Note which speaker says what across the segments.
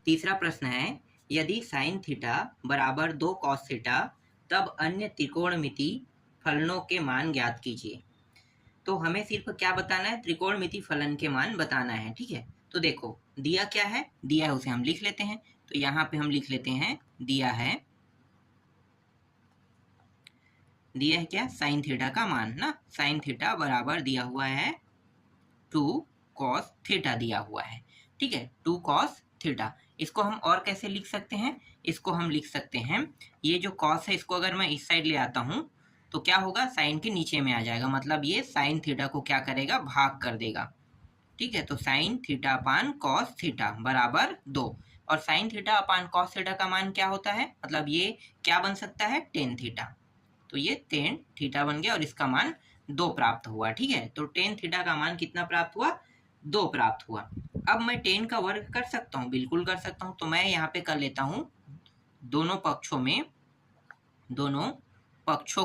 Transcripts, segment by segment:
Speaker 1: तीसरा प्रश्न है, यदि साइन थीटा बराबर 2 कॉस थीटा तब अन्य त्रिकोणमिति फलनों के मान ज्ञात कीजिए। तो हमें सिर्फ क्या बताना है, त्रिकोणमिति फलन के मान बताना है। ठीक है, तो देखो दिया क्या है, दिया है उसे हम लिख लेते हैं। तो यहाँ पे हम लिख लेते हैं, दिया है क्या, साइन थीटा का मान ना, साइन थीटा बराबर दिया हुआ है 2 कॉस थीटा दिया हुआ है। ठीक है, 2 कॉस थीटा। इसको हम और कैसे लिख सकते हैं, इसको हम लिख सकते हैं, ये जो कॉस है इसको अगर मैं इस साइड ले आता हूँ तो क्या होगा, साइन के नीचे में आ जाएगा, मतलब ये साइन थीटा को क्या करेगा, भाग कर देगा। ठीक है, तो sine theta upon cos theta बराबर 2, और sine theta upon cos theta का मान क्या होता है, मतलब ये क्या बन सकता है, टेन थीटा। तो ये टेन थीटा बन गया और इसका मान 2 प्राप्त हुआ। ठीक है, तो टेन थीटा का मान कितना प्राप्त हुआ, 2 प्राप्त हुआ। अब मैं टेन का वर्ग कर सकता हूँ, बिल्कुल कर सकता हूँ। तो मैं यहाँ पे कर लेता हूँ, दोनों पक्षों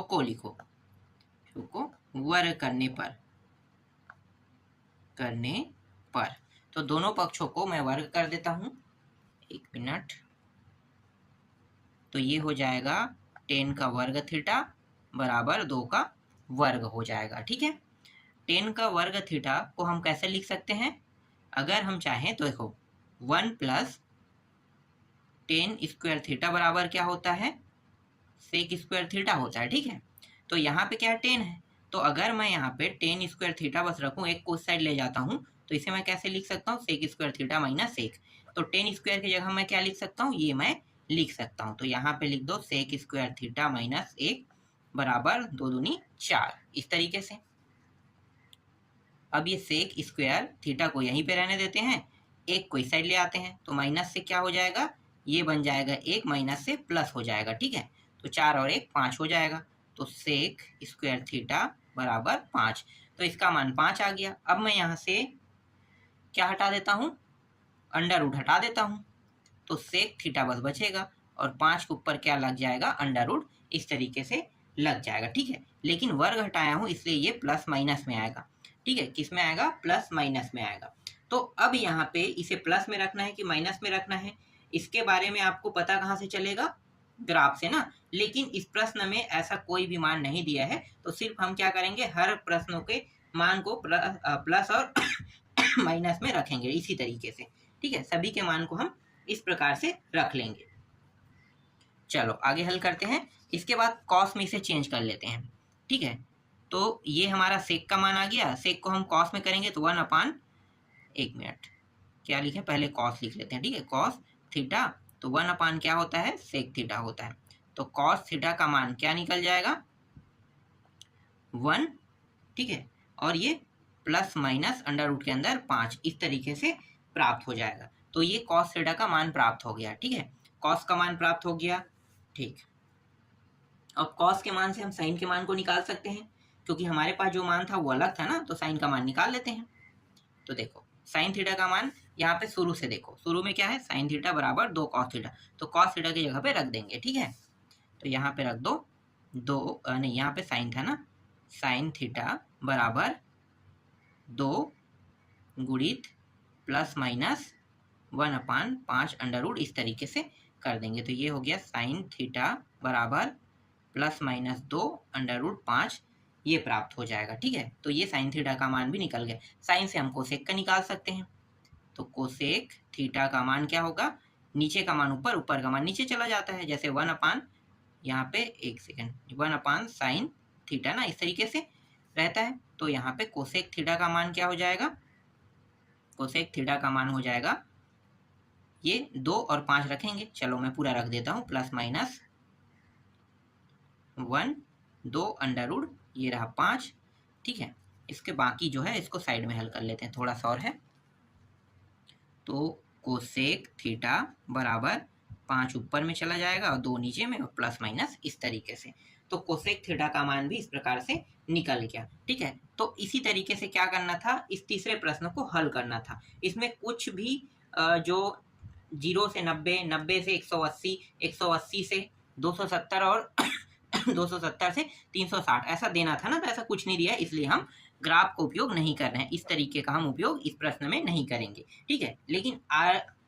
Speaker 1: को लिखो, को वर्ग करने पर तो दोनों पक्षों को मैं वर्ग कर देता हूँ। 1 मिनट, तो ये हो जाएगा 10 का वर्ग थीटा बराबर 2 का वर्ग हो जाएगा। ठीक है, 10 का वर्ग थीटा को हम कैसे लिख सकते हैं, अगर हम चाहें तो देखो 1 प्लस 10 स्क्वायर थीटा बराबर क्या होता है, सेक स्क्वायर थीटा होता है। ठीक है, तो यहाँ पे क्या 10 है, तो अगर मैं यहाँ पे 10 स्क्वायर थीटा बस रखूँ, एक को साइड ले जाता हूँ, तो इसे मैं कैसे लिख सकता हूँ, sec square theta minus sec. तो 10 स्क्वायर की जगह मैं क्या लिख सकता हूँ, ये मैं लिख सकता हूँ। तो यहाँ पे लिख दो सेक स्क्वायर थीटा माइनस 1 बराबर 2 दूनी 4, इस तरीके से। अब ये सेक स्क्वायर थीटा को यहीं पे रहने देते हैं, एक को इस साइड ले आते हैं, तो माइनस से क्या हो जाएगा, ये बन जाएगा 1, माइनस से प्लस हो जाएगा। ठीक है, तो 4 और 1 5 हो जाएगा। तो सेक स्क्वायर थीटा बराबर 5, तो इसका मान 5 आ गया। अब मैं यहाँ से क्या हटा देता हूँ, अंडर रूट हटा देता हूँ, तो सेक थीटा बस बचेगा और 5 के ऊपर क्या लग जाएगा, अंडर रूट, इस तरीके से लग जाएगा। ठीक है, लेकिन वर्ग हटाया हूँ इसलिए ये प्लस माइनस में आएगा। ठीक है, किस में आएगा, प्लस माइनस में आएगा। तो अब यहाँ पे इसे प्लस में रखना है कि माइनस में रखना है, इसके बारे में आपको पता कहाँ से चलेगा, ग्राफ से ना। लेकिन इस प्रश्न में ऐसा कोई भी मान नहीं दिया है, तो सिर्फ हम क्या करेंगे, हर प्रश्नों के मान को प्लस और माइनस में रखेंगे इसी तरीके से। ठीक है, सभी के मान को हम इस प्रकार से रख लेंगे। चलो आगे हल करते हैं। इसके बाद कॉस में इसे चेंज कर लेते हैं। ठीक है, तो ये हमारा सेक का मान आ गया, सेक को हम कॉस में करेंगे तो 1 अपान, 1 मिनट, क्या लिखे, पहले कॉस लिख लेते हैं। ठीक है, कॉस थीटा, तो 1 अपान क्या होता है, सेक थीटा होता है। तो कॉस थीटा का मान क्या निकल जाएगा, 1। ठीक है, और ये प्लस माइनस अंडर रूट के अंदर 5, इस तरीके से प्राप्त हो जाएगा। तो ये कॉस थीटा का मान प्राप्त हो गया। ठीक है, कॉस का मान प्राप्त हो गया। ठीक, अब कॉस के मान से हम साइन के मान को निकाल सकते हैं, क्योंकि हमारे पास जो मान था वो अलग था ना, तो साइन का मान निकाल लेते हैं। तो देखो साइन थीटा का मान यहाँ पे शुरू से देखो, शुरू में क्या है, साइन थीटा बराबर 2 कॉस थीटा, तो कॉस थीटा की जगह पे रख देंगे। ठीक है, तो यहाँ पे रख दो 2, नहीं यहाँ पे साइन था ना, साइन थीटा बराबर 2 गुणित प्लस माइनस 1 अपान 5 अंडर रूट, इस तरीके से कर देंगे। तो ये हो गया साइन थीटा बराबर प्लस माइनस 2 अंडर रूट 5, ये प्राप्त हो जाएगा। ठीक है, तो ये साइन थीटा का मान भी निकल गया। साइन से हम कोसेक का निकाल सकते हैं, तो कोसेक थीटा का मान क्या होगा, नीचे का मान ऊपर, ऊपर का मान नीचे चला जाता है, जैसे 1 अपान, यहाँ पे 1 सेकेंड, 1 अपान साइन थीटा ना, इस तरीके से रहता है। तो यहाँ पे कोसेक थीटा का मान क्या हो जाएगा, कोसेक थीटा का मान हो जाएगा, ये 2 और 5 रखेंगे, चलो मैं पूरा रख देता हूँ, प्लस माइनस 1 2 अंडर रूट, ये रहा 5। ठीक है, इसके बाकी जो है इसको साइड में हल कर लेते हैं, थोड़ा सा और है। तो कोसेक थीटा बराबर 5 ऊपर में चला जाएगा और 2 नीचे में, और प्लस माइनस इस तरीके से। तो कोसेक थीटा का मान भी इस प्रकार से निकल गया। ठीक है, तो इसी तरीके से क्या करना था, इस तीसरे प्रश्न को हल करना था। इसमें कुछ भी जो 0 से 90, 90 से 180, 180 से 270 और 270 से 360 ऐसा देना था ना, तो ऐसा कुछ नहीं दिया है, इसलिए हम ग्राफ का उपयोग नहीं कर रहे हैं। इस तरीके का हम उपयोग इस प्रश्न में नहीं करेंगे। ठीक है, लेकिन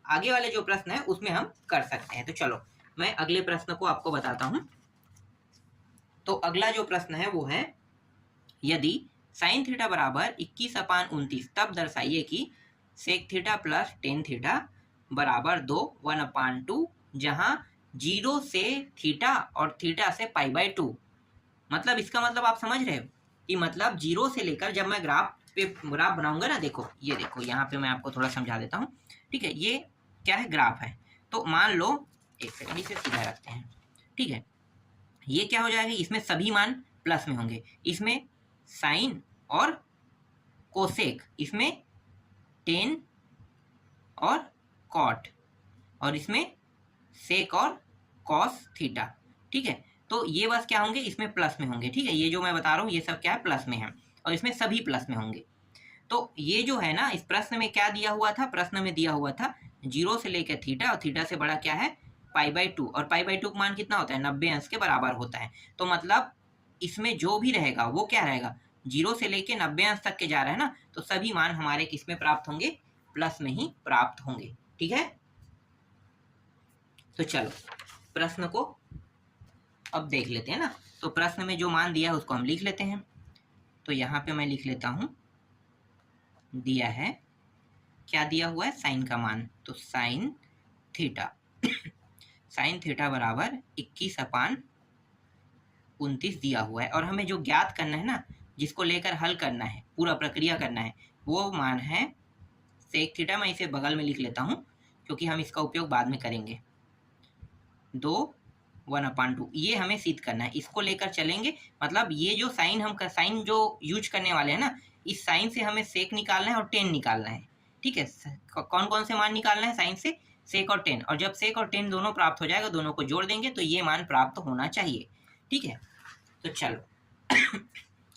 Speaker 1: आगे वाले जो प्रश्न है उसमें हम कर सकते हैं। तो चलो मैं अगले प्रश्न को आपको बताता हूं। तो अगला जो प्रश्न है वो है, यदि साइन थीटा बराबर 21/29 तब दर्शाइए कि sec theta plus ten theta बराबर 2 1/2, जहां 0 से थीटा और थीटा से π/2। मतलब इसका मतलब आप समझ रहे हो कि मतलब 0 से लेकर, जब मैं ग्राफ बनाऊंगा ना, देखो ये देखो यहाँ पे मैं आपको थोड़ा समझा देता हूँ। ठीक है, ये क्या है, ग्राफ है। तो मान लो, एक सेकंड इसे सीधा रखते हैं। ठीक है, ये क्या हो जाएगा, इसमें सभी मान प्लस में होंगे, इसमें साइन और कोसेक, इसमें टेन और कॉट, और इसमें सेक और कॉस थीटा। ठीक है, तो ये बस क्या होंगे, इसमें प्लस में होंगे। ठीक है, ये जो मैं बता रहा हूँ ये सब क्या है, प्लस में है, और इसमें सभी प्लस में होंगे। तो ये जो है ना, इस प्रश्न में क्या दिया हुआ था, प्रश्न में दिया हुआ था 0 से लेकर थीटा, और थीटा से बड़ा क्या है π/2, और π/2 का मान कितना होता है, 90 अंश के बराबर होता है। तो मतलब इसमें जो भी रहेगा वो क्या रहेगा, 0 से लेके 90 अंश तक के जा रहा है ना, तो सभी मान हमारे किसमें प्राप्त होंगे, प्लस में ही प्राप्त होंगे। ठीक है, तो चलो प्रश्न को अब देख लेते हैं ना। तो प्रश्न में जो मान दिया है उसको हम लिख लेते हैं। तो यहाँ पे मैं लिख लेता हूँ, दिया है, क्या दिया हुआ है, साइन का मान। तो साइन थीटा साइन थीटा बराबर 21/29 दिया हुआ है, और हमें जो ज्ञात करना है ना, जिसको लेकर हल करना है, पूरा प्रक्रिया करना है, वो मान है सेक थीटा। मैं इसे बगल में लिख लेता हूँ क्योंकि हम इसका उपयोग बाद में करेंगे। 2 1/2 ये हमें सिद्ध करना है, इसको लेकर चलेंगे। मतलब ये जो साइन जो यूज करने वाले हैं ना, इस साइन से हमें सेक निकालना है और टेन निकालना है। ठीक है, कौन कौन से मान निकालना है साइन से, सेक और टेन, और जब सेक और टेन दोनों प्राप्त हो जाएगा, दोनों को जोड़ देंगे तो ये मान प्राप्त होना चाहिए। ठीक है, तो चलो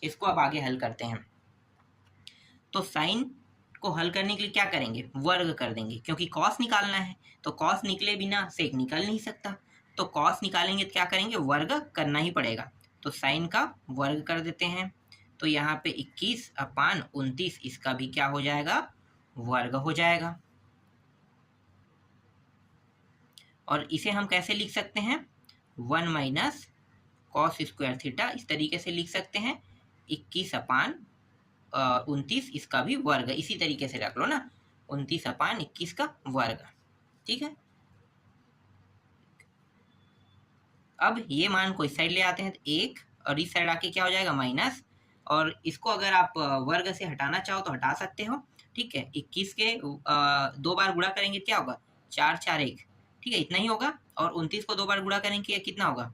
Speaker 1: इसको अब आगे हल करते हैं। तो साइन को हल करने के लिए क्या करेंगे, वर्ग कर देंगे, क्योंकि कॉस निकालना है, तो कॉस निकले बिना सेक निकल नहीं सकता। तो कॉस निकालेंगे तो क्या करेंगे, वर्ग करना ही पड़ेगा। तो साइन का वर्ग कर देते हैं। तो यहाँ पे 21/29 इसका भी क्या हो जाएगा, वर्ग हो जाएगा। और इसे हम कैसे लिख सकते हैं, 1 माइनस कॉस स्क्वायर थीटा, इस तरीके से लिख सकते हैं। 21/29 इसका भी वर्ग, इसी तरीके से रख लो ना, 29/21 का वर्ग। ठीक है, अब ये मान को इस साइड ले आते हैं, तो 1, और इस साइड आके क्या हो जाएगा, माइनस, और इसको अगर आप वर्ग से हटाना चाहो तो हटा सकते हो। ठीक है, 21 के 2 बार गुणा करेंगे क्या होगा, 4 4 1। ठीक है, इतना ही होगा, और 29 को 2 बार गुणा करेंगे कितना होगा,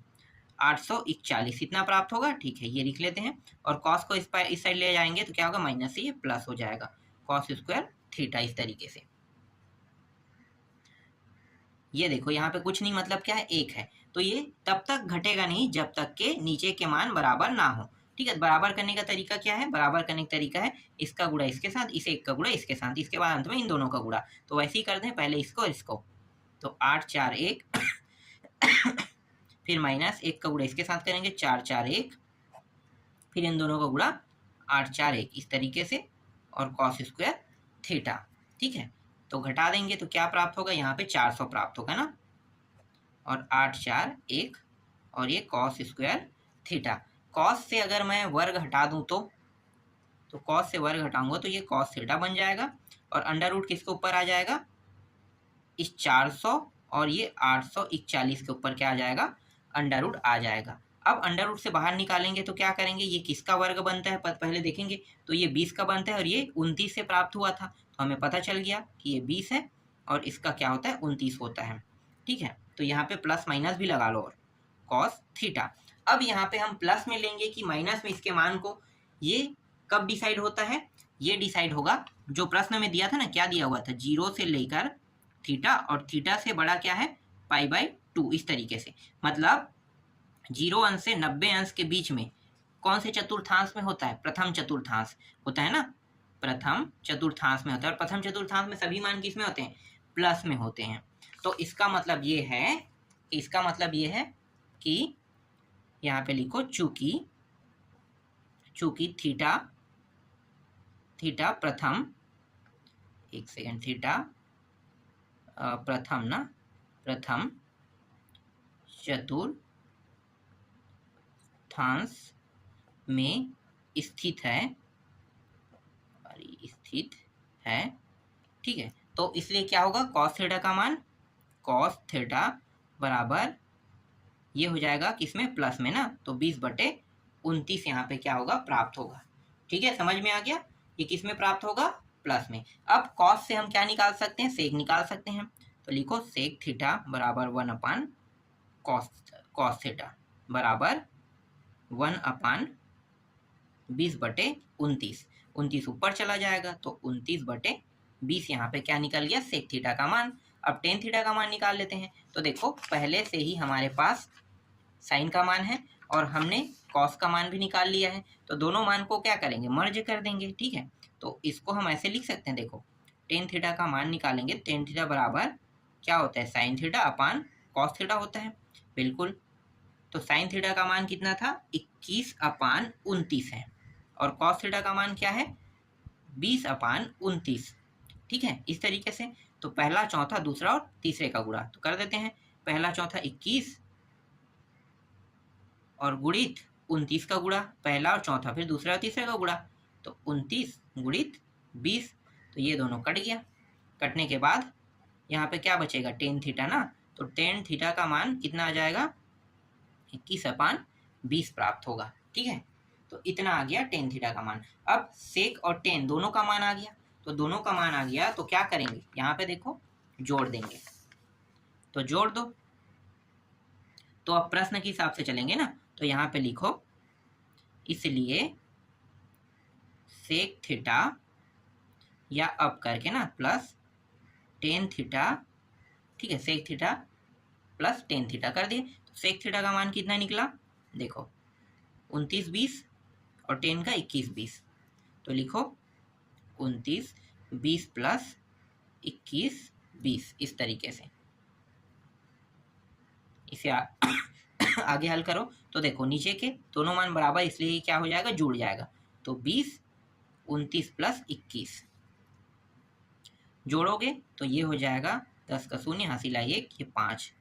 Speaker 1: 841, इतना प्राप्त होगा। ठीक है, ये लिख लेते हैं, और कॉस को इस साइड ले जाएंगे तो क्या होगा, माइनस से ये प्लस हो जाएगा, कॉस स्क्वायर थीटा, इस तरीके से। ये देखो यहाँ पे कुछ नहीं, मतलब क्या है, 1 है, तो ये तब तक घटेगा नहीं जब तक के नीचे के मान बराबर ना हो। ठीक है, बराबर करने का तरीका क्या है, बराबर करने का तरीका है इसका गुणा इसके साथ, इस एक का गुणा इसके साथ, इसके बाद अंत में इन दोनों का गुणा। तो वैसे ही कर दें, पहले इसको और इसको, तो 8 4 1 फिर माइनस 1 का गुणा इसके साथ करेंगे, 4 4 1, फिर इन दोनों का गुणा 8 4 1, इस तरीके से, और कॉस स्क्वायर थीटा। ठीक है, तो घटा देंगे तो क्या प्राप्त होगा, यहाँ पे 400 प्राप्त होगा ना, और 8 4 1, और ये कॉस स्क्वायर थीटा। कॉस से अगर मैं वर्ग हटा दूं तो कॉस से वर्ग हटाऊंगा तो ये कॉस थीटा बन जाएगा, और अंडर रूट किसके ऊपर आ जाएगा, इस 400 और ये 841 के ऊपर क्या आ जाएगा, अंडर रूट आ जाएगा। अब अंडर रूट से बाहर निकालेंगे तो क्या करेंगे, ये किसका वर्ग बनता है पहले देखेंगे, तो ये 20 का बनता है, और ये 29 से प्राप्त हुआ था, तो हमें पता चल गया कि ये 20 है और इसका क्या होता है, 29 होता है। ठीक है, तो यहाँ पे प्लस माइनस भी लगा लो, और कॉस थीटा। अब यहाँ पे हम प्लस में लेंगे कि माइनस में इसके मान को, ये कब डिसाइड होता है, ये डिसाइड होगा जो प्रश्न में दिया था ना, क्या दिया हुआ था, 0 से लेकर थीटा, और थीटा से बड़ा क्या है, π/2, इस तरीके से। मतलब 0 अंश से 90 अंश के बीच में कौन से चतुर्थांश में होता है, प्रथम चतुर्थांश होता है ना, प्रथम चतुर्थांश में होता है, और प्रथम चतुर्थांश में सभी मान किस में होते हैं, प्लस में होते हैं। तो इसका मतलब ये है कि यहाँ पे लिखो, चूंकि थीटा प्रथम, एक सेकेंड, थीटा प्रथम चतुर्थांश में स्थित है, ठीक है। तो इसलिए क्या होगा, कॉस थीटा का मान, कॉस थीटा बराबर ये हो जाएगा किसमें, प्लस में ना, तो 20/29 यहाँ पे क्या होगा, प्राप्त होगा। ठीक है, समझ में आ गया, ये किस में प्राप्त होगा, प्लस में। अब कॉस से हम क्या निकाल सकते हैं, सेक निकाल सकते हैं। तो लिखो सेक थीटा बराबर 1/cos थीटा बराबर 1/20/29। 29 ऊपर चला जाएगा तो 29/20 यहाँ पे क्या निकल गया, सेक थीटा का मान। अब टेन थीटा का मान निकाल लेते हैं। तो देखो पहले से ही हमारे पास साइन का मान है और हमने कॉस का मान भी निकाल लिया है, तो दोनों मान को क्या करेंगे, मर्ज कर देंगे। ठीक है, तो इसको हम ऐसे लिख सकते हैं, देखो टेन थीटा का मान निकालेंगे, टेन थीटा बराबर क्या होता है, sine theta upon cos theta होता है, बिल्कुल। तो साइन थीटा का मान कितना था, 21/29 है, और कॉस थीटा का मान क्या है, 20/29। ठीक है, इस तरीके से। तो पहला चौथा दूसरा और तीसरे का गुणा तो कर देते हैं। पहला चौथा 21 और गुणित 29 का गुणा, पहला और चौथा, फिर दूसरा और तीसरे का गुणा, तो 29 गुणित 20, तो ये दोनों कट गया। कटने के बाद यहाँ पे क्या बचेगा, टेन थीटा ना, तो टेन थीटा का मान कितना आ जाएगा, 21/20 प्राप्त होगा। ठीक है, तो इतना आ गया टेन थीटा का मान। अब सेक और टेन दोनों का मान आ गया, तो दोनों का मान आ गया तो क्या करेंगे, यहाँ पे देखो जोड़ देंगे, तो जोड़ दो। तो अब प्रश्न के हिसाब से चलेंगे ना, तो यहाँ पे लिखो, इसलिए सेक थीटा या अब करके ना प्लस टेन थीटा, ठीक है, sec theta plus ten theta कर दिए। तो सेक थीटा का मान कितना निकला, देखो 29/20 और टेन का 21/20, तो लिखो 29/20 प्लस 21/20, इस तरीके से इसे आगे हल करो। तो देखो नीचे के दोनों मान बराबर, इसलिए क्या हो जाएगा, जुड़ जाएगा। तो 20, 29 प्लस 21 जोड़ोगे तो ये हो जाएगा 10 का शून्य, हासिल आई 1, ये 5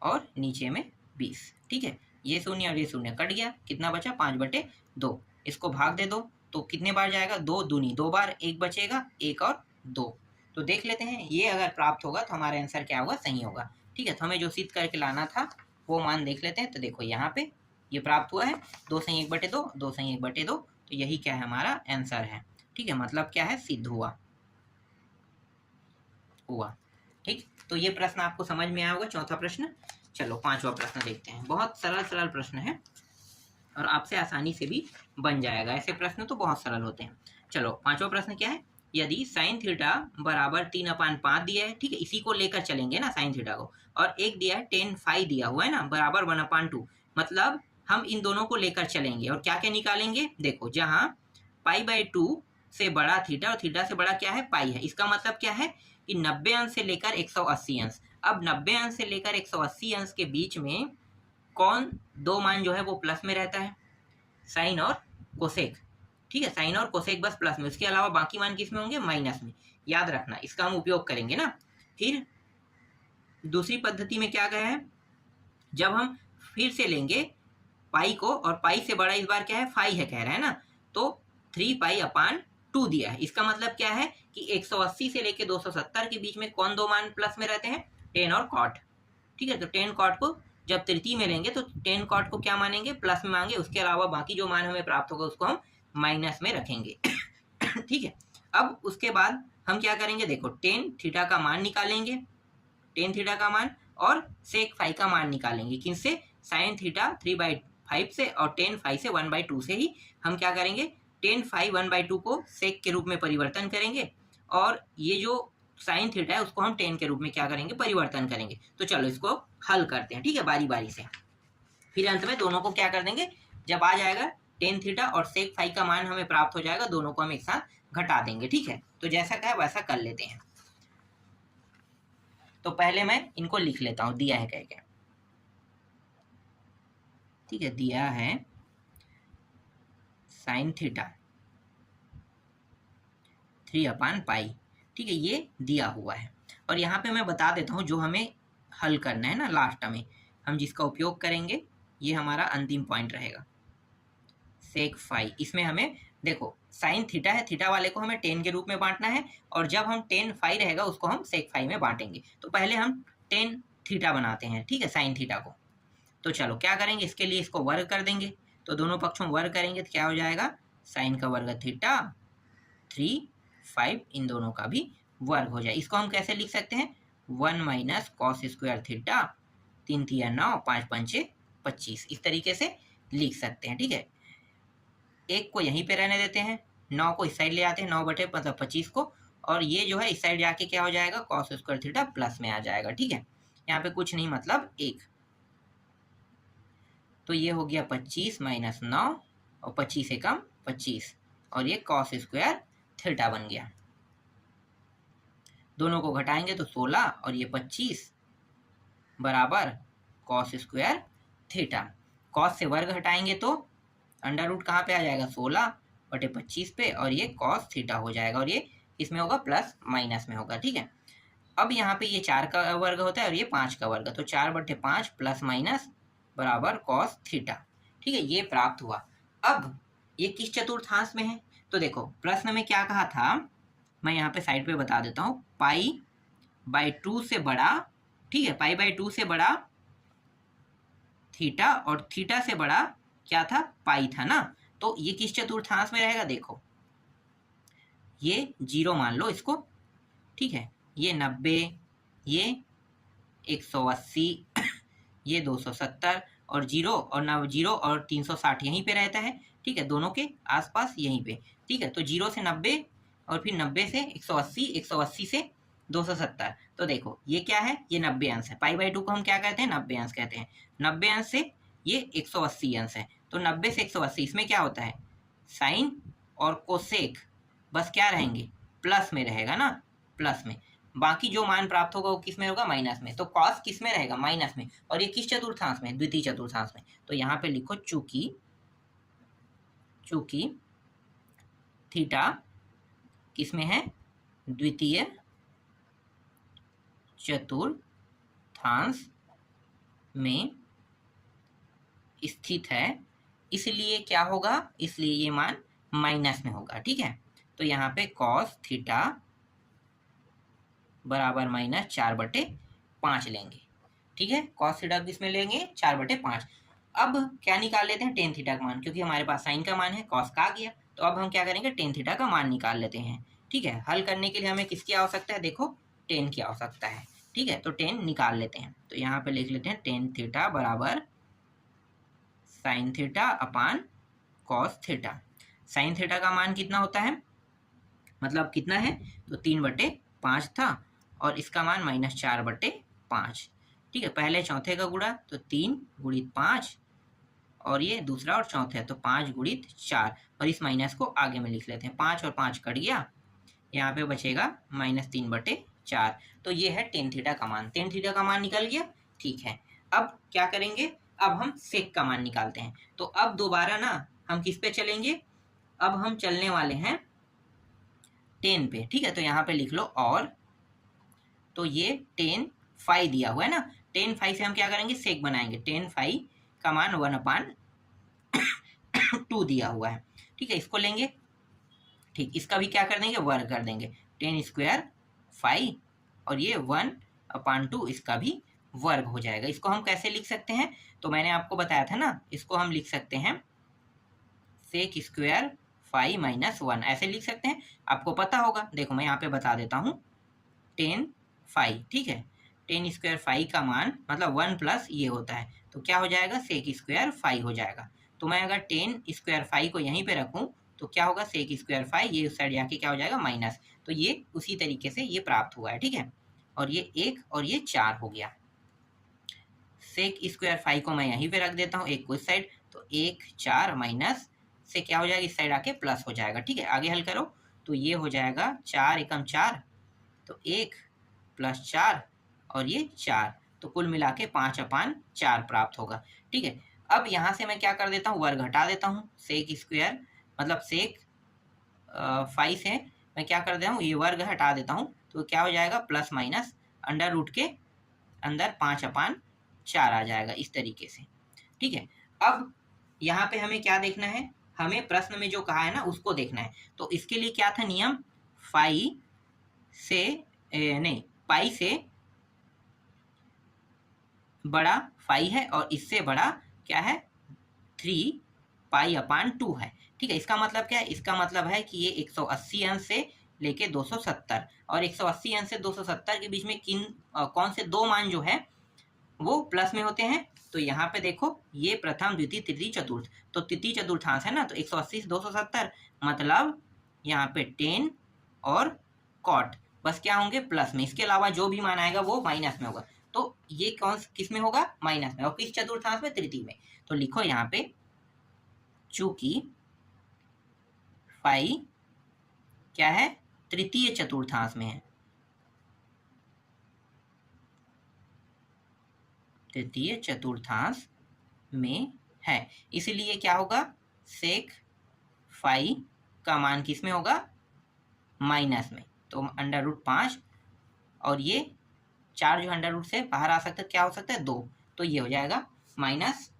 Speaker 1: और नीचे में 20। ठीक है, ये शून्य और ये शून्य कट गया, कितना बचा, 5/2। इसको भाग दे दो तो कितने बार जाएगा, 2 दूनी 2 बार, 1 बचेगा, 1 और 2। तो देख लेते हैं, ये अगर प्राप्त होगा तो हमारा आंसर क्या होगा, सही होगा। ठीक है, तो हमें जो सिद्ध करके लाना था वो मान देख लेते हैं। तो देखो यहाँ पे ये प्राप्त हुआ है, 2 सही 1/2, 2 सही 1/2, तो यही क्या है, हमारा आंसर है। ठीक है, मतलब क्या है, सिद्ध हुआ। ठीक, तो ये प्रश्न आपको समझ में आया होगा, चौथा प्रश्न। चलो पांचवा प्रश्न देखते हैं। बहुत सरल प्रश्न है और आपसे आसानी से भी बन जाएगा, ऐसे प्रश्न तो बहुत सरल होते हैं। चलो पांचवा प्रश्न क्या है, यदि साइन थीटा बराबर 3/5 दिया है, ठीक है, इसी को लेकर चलेंगे ना साइन थीटा को, और एक दिया है टेन फाई दिया हुआ है ना, बराबर 1/2, मतलब हम इन दोनों को लेकर चलेंगे और क्या क्या निकालेंगे, देखो जहाँ π/2 से बड़ा थीटा और थीटा से बड़ा क्या है, पाई है, इसका मतलब क्या है कि 90 अंश से लेकर 180 अंश। अब 90 अंश से लेकर 180 अंश के बीच में कौन दो मान जो है वो प्लस में रहता है, साइन और कोसेक। ठीक है, साइन और कोसेक बस प्लस में, उसके अलावा बाकी मान किस में होंगे, माइनस में। याद रखना, इसका हम उपयोग करेंगे ना। फिर दूसरी पद्धति में क्या कहा है, जब हम फिर से लेंगे पाई को, और पाई से बड़ा इस बार क्या है, फाई है कह रहा है ना, तो 3π/2 दिया है। इसका मतलब क्या है कि 180 से लेके 270 के बीच में कौन दो मान प्लस में रहते हैं, टेन और कॉट। ठीक है, तो टेन कॉट को जब तृतीय में लेंगे तो टेन कॉट को क्या मानेंगे, प्लस में मांगे, उसके अलावा बाकी जो मान हमें प्राप्त होगा उसको हम माइनस में रखेंगे। ठीक है, अब उसके बाद हम क्या करेंगे, देखो टेन थीटा का मान निकालेंगे, टेन थीटा का मान, और सेक फाई का मान निकालेंगे, किनसे, साइन थीटा 3/5 से, और टेन फाई से 1/2 से ही हम क्या करेंगे, टेन फाई 1/2 को सेक के रूप में परिवर्तन करेंगे, और ये जो साइन थीटा है उसको हम टेन के रूप में क्या करेंगे, परिवर्तन करेंगे। तो चलो इसको हल करते हैं, ठीक है, बारी बारी से। फिर अंत में दोनों को क्या कर देंगे, जब आ जाएगा टेन थीटा और सेक फाई का मान हमें प्राप्त हो जाएगा, दोनों को हम एक साथ घटा देंगे। ठीक है, तो जैसा कहा वैसा कर लेते हैं। तो पहले मैं इनको लिख लेता हूं, दिया है क्या, ठीक है, दिया है साइन थीटा 3/π, ठीक है, ये दिया हुआ है। और यहाँ पे मैं बता देता हूँ जो हमें हल करना है ना, लास्ट में हम जिसका उपयोग करेंगे, ये हमारा अंतिम पॉइंट रहेगा सेक फाई। इसमें हमें देखो साइन थीटा है, थीटा वाले को हमें टेन के रूप में बांटना है, और जब हम टेन फाई रहेगा उसको हम सेक फाई में बांटेंगे। तो पहले हम टेन थीटा बनाते हैं, ठीक है, साइन थीटा को। तो चलो क्या करेंगे, इसके लिए इसको वर्ग कर देंगे। तो दोनों पक्षों में वर्ग करेंगे तो क्या हो जाएगा, साइन का वर्ग थीटा 3 5, इन दोनों का भी वर्ग हो जाए। इसको हम कैसे लिख सकते हैं, 1 माइनस कॉस स्क्वायर थीटा, 3 तिया 9, 5 पंचे 25, इस तरीके से लिख सकते हैं। ठीक है, एक को यहीं पे रहने देते हैं, 9 को इस साइड ले आते हैं, 9 बटे मतलब 25 को, और ये जो है इस साइड जाके क्या हो जाएगा, कॉस स्क्वायर थीटा प्लस में आ जाएगा। ठीक है, यहाँ पे कुछ नहीं मतलब 1, तो ये हो गया 25 माइनस 9, और 25 से कम 25, और ये कॉस स्क्वायर थीटा बन गया। दोनों को घटाएंगे तो 16 और ये 25 बराबर कॉस स्क्वायर थीटा। कॉस से वर्ग हटाएंगे तो अंडर रूट कहाँ पे आ जाएगा, 16 बटे 25 पे, और ये कॉस थीटा हो जाएगा, और ये इसमें होगा प्लस माइनस में होगा। ठीक है, अब यहाँ पे ये 4 का वर्ग होता है और ये 5 का वर्ग, तो 4 बटे 5 प्लस माइनस बराबर कॉस थीटा। ठीक है, ये प्राप्त हुआ। अब ये किस चतुर्थांश में है, तो देखो प्रश्न में क्या कहा था, मैं यहाँ पे साइड पे बता देता हूँ, पाई बाई 2 से बड़ा, ठीक है, पाई बाई 2 से बड़ा थीटा, और थीटा से बड़ा क्या था, पाई था ना। तो ये किस चतुर्थांश में रहेगा, देखो ये 0 मान लो इसको, ठीक है, ये 90, ये 180, ये 270, और 0 और 0 और 360 यहीं पे रहता है। ठीक है, दोनों के आसपास यहीं पे। ठीक है, तो 0 से 90 और फिर 90 से 180, 180 से 270। तो देखो ये क्या है, ये 90 अंश है। पाई बाई 2 को हम क्या कहते हैं, 90 अंश कहते हैं। 90 अंश से ये 180 अंश है, तो 90 से 180, इसमें क्या होता है, साइन और कोसेक बस क्या रहेंगे, प्लस में रहेगा ना, प्लस में। बाकी जो मान प्राप्त होगा वो किस में होगा, माइनस में। तो कॉस किस में रहेगा, माइनस में, और ये किस चतुर्थांश में, द्वितीय चतुर्थांश में। तो यहाँ पे लिखो चूंकि थीटा किस में है, द्वितीय चतुर्थांश में स्थित है, इसलिए क्या होगा, इसलिए ये मान माइनस में होगा। ठीक है, तो यहाँ पे कॉस थीटा बराबर माइनस 4/5 लेंगे। ठीक है, कॉस थीटा किसमें लेंगे, 4/5। अब क्या निकाल लेते हैं, टेन थीटा का मान, क्योंकि हमारे पास साइन का मान है, कॉस का आ गया, तो अब हम क्या करेंगे, टेन थीटा का मान निकाल लेते हैं। ठीक है, हल करने के लिए हमें किसकी आवश्यकता है, देखो टेन की आवश्यकता है। ठीक है, तो टेन निकाल लेते हैं, तो यहाँ पे लिख लेते हैं टेन थीटा बराबर sine theta upon cos theta. Sine theta का मान कितना होता है, मतलब कितना है, तो 3/5 था, और इसका मान -4/5। ठीक है, पहले चौथे का गुणा, तो 3 गुणित 5, और ये दूसरा और चौथे, तो 5 गुणित 4, और इस माइनस को आगे में लिख लेते हैं, 5 और 5 कट गया, यहाँ पे बचेगा -3/4। तो ये है टेन थीटा का मान, टेन थीटा का मान निकल गया। ठीक है, अब क्या करेंगे, अब हम सेक का मान निकालते हैं। तो अब दोबारा ना हम किस पे चलेंगे, अब हम चलने वाले हैं टेन पे। ठीक है, तो यहाँ पे लिख लो, और तो ये टेन फाई दिया हुआ है ना, टेन फाई से हम क्या करेंगे, सेक बनाएंगे। टेन फाई का मान 1/2 दिया हुआ है। ठीक है, इसको लेंगे, ठीक, इसका भी क्या कर देंगे, वर्ग कर देंगे, टेन स्क्वायर फाई, और ये 1/2 इसका भी वर्ग हो जाएगा। इसको हम कैसे लिख सकते हैं, तो मैंने आपको बताया था ना, इसको हम लिख सकते हैं सेक स्क्वायर फाई -1, ऐसे लिख सकते हैं, आपको पता होगा। देखो मैं यहाँ पे बता देता हूँ, टेन फाई, ठीक है, टेन स्क्वायर फाई का मान मतलब 1 प्लस ये होता है, तो क्या हो जाएगा, सेक स्क्वायर फाई हो जाएगा। तो मैं अगर टेन स्क्वायर फाई को यहीं पे रखूँ तो क्या होगा, सेक स्क्वायर फाई, ये उस साइड जाके क्या हो जाएगा, माइनस। तो ये उसी तरीके से ये प्राप्त हुआ है। ठीक है, और ये 1 और ये 4 हो गया। सेक स्क्वायर फाई को मैं यहीं पे रख देता हूँ, 1 को इस साइड, तो 1 4 माइनस से क्या हो जाएगा, इस साइड आके प्लस हो जाएगा। ठीक है, आगे हल करो, तो ये हो जाएगा 4 एकम 4, तो 1 प्लस 4, और ये 4, तो कुल मिला के 5/4 प्राप्त होगा। ठीक है, अब यहाँ से मैं क्या कर देता हूँ, वर्ग हटा देता हूँ, सेक स्क्वायर मतलब सेक फाई से मैं क्या कर देता हूँ, ये वर्ग हटा देता हूँ, तो क्या हो जाएगा, प्लस माइनस अंडर रूट के अंदर 5/4 आ जाएगा इस तरीके से। ठीक है, अब यहाँ पे हमें क्या देखना है, हमें प्रश्न में जो कहा है ना उसको देखना है। तो इसके लिए क्या था नियम, पाई से बड़ा पाई है और इससे बड़ा क्या है 3π/2 है। ठीक है, इसका मतलब क्या है, इसका मतलब है कि ये 180 अंश से लेके 270 और 180 अंश से 270 के बीच में कौन से दो मान जो है वो प्लस में होते हैं। तो यहाँ पे देखो ये प्रथम द्वितीय तृतीय चतुर्थ, तो तृतीय चतुर्थांश है ना, तो 180 से 270 मतलब यहाँ पे 10 और कॉट बस क्या होंगे प्लस में, इसके अलावा जो भी मान आएगा वो माइनस में होगा। तो ये किस में होगा, माइनस में, और किस चतुर्थांश में, तृतीय में। तो लिखो यहाँ पे चूंकि फाई क्या है तृतीय चतुर्थांश में है, तृतीय चतुर्थांश में है, इसलिए क्या होगा सेक फाई का मान किस में होगा, माइनस में। तो अंडर रूट 5 और ये 4 जो अंडर रूट से बाहर आ सकता है क्या हो सकता है 2, तो ये हो जाएगा माइनस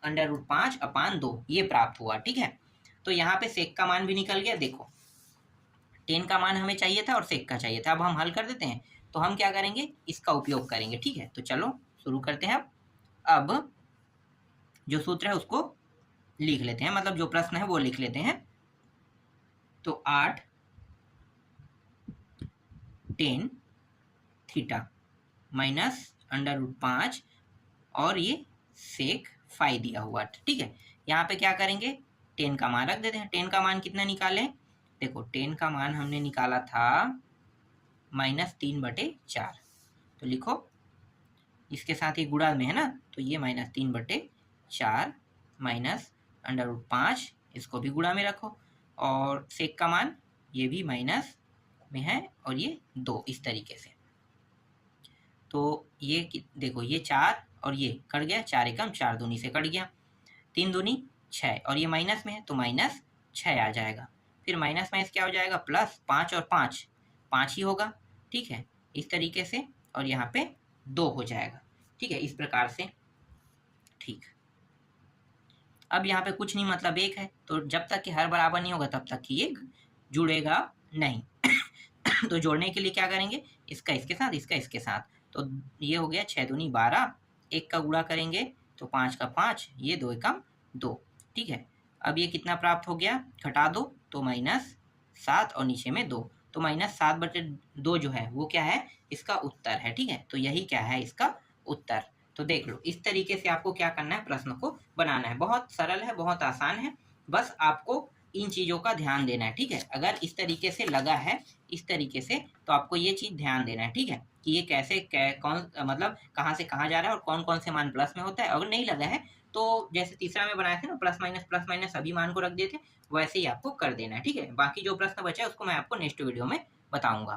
Speaker 1: अंडर रूट 5/2 ये प्राप्त हुआ। ठीक है, तो यहाँ पे सेक का मान भी निकल गया। देखो 10 का मान हमें चाहिए था और सेक का चाहिए था, अब हम हल कर देते हैं। तो हम क्या करेंगे, इसका उपयोग करेंगे। ठीक है, तो चलो शुरू करते हैं। अब जो सूत्र है उसको लिख लेते हैं, मतलब जो प्रश्न है वो लिख लेते हैं। तो 8 10 थीटा माइनस अंडर रूट 5 और ये सेक फाई दिया हुआ। ठीक है, यहाँ पे क्या करेंगे 10 का मान रख देते हैं। 10 का मान कितना निकालें, देखो 10 का मान हमने निकाला था -3/4। तो लिखो इसके साथ ही गुणा में है ना, तो ये -3/4 माइनस अंडर रूट 5, इसको भी गुणा में रखो, और सेक का मान ये भी माइनस में है और ये 2 इस तरीके से। तो ये देखो ये 4 और ये कट गया, 4 एकम 4 दूनी से कट गया, 3 दूनी 6 और ये माइनस में है तो -6 आ जाएगा। फिर माइनस माइनस क्या हो जाएगा प्लस, 5 और 5 ही होगा। ठीक है, इस तरीके से, और यहाँ पे 2 हो जाएगा। ठीक है, इस प्रकार से। ठीक, अब यहाँ पे कुछ नहीं मतलब 1 है, तो जब तक कि हर बराबर नहीं होगा तब तक कि ये जुड़ेगा नहीं। तो जोड़ने के लिए क्या करेंगे, इसका इसके साथ, इसका इसके साथ, तो ये हो गया 6 दूनी 12, 1 का गुणा करेंगे तो 5 का 5, ये 2 एकम 2। ठीक है, अब ये कितना प्राप्त हो गया, घटा दो तो -7 और नीचे में 2, तो -7/2 जो है वो क्या है, इसका उत्तर है। ठीक है, तो यही क्या है इसका उत्तर। तो देख लो इस तरीके से आपको क्या करना है, प्रश्न को बनाना है। बहुत सरल है, बहुत आसान है, बस आपको इन चीज़ों का ध्यान देना है। ठीक है, अगर इस तरीके से लगा है इस तरीके से, तो आपको ये चीज़ ध्यान देना है। ठीक है, कि ये कैसे कौन मतलब कहाँ से कहाँ जा रहा है और कौन कौन से मान प्लस में होता है। अगर नहीं लगा है तो जैसे तीसरा में बनाए थे ना, प्लस माइनस सभी मान को रख दिए थे, वैसे ही आपको कर देना है। ठीक है, बाकी जो प्रश्न बचा है उसको मैं आपको नेक्स्ट वीडियो में बताऊंगा।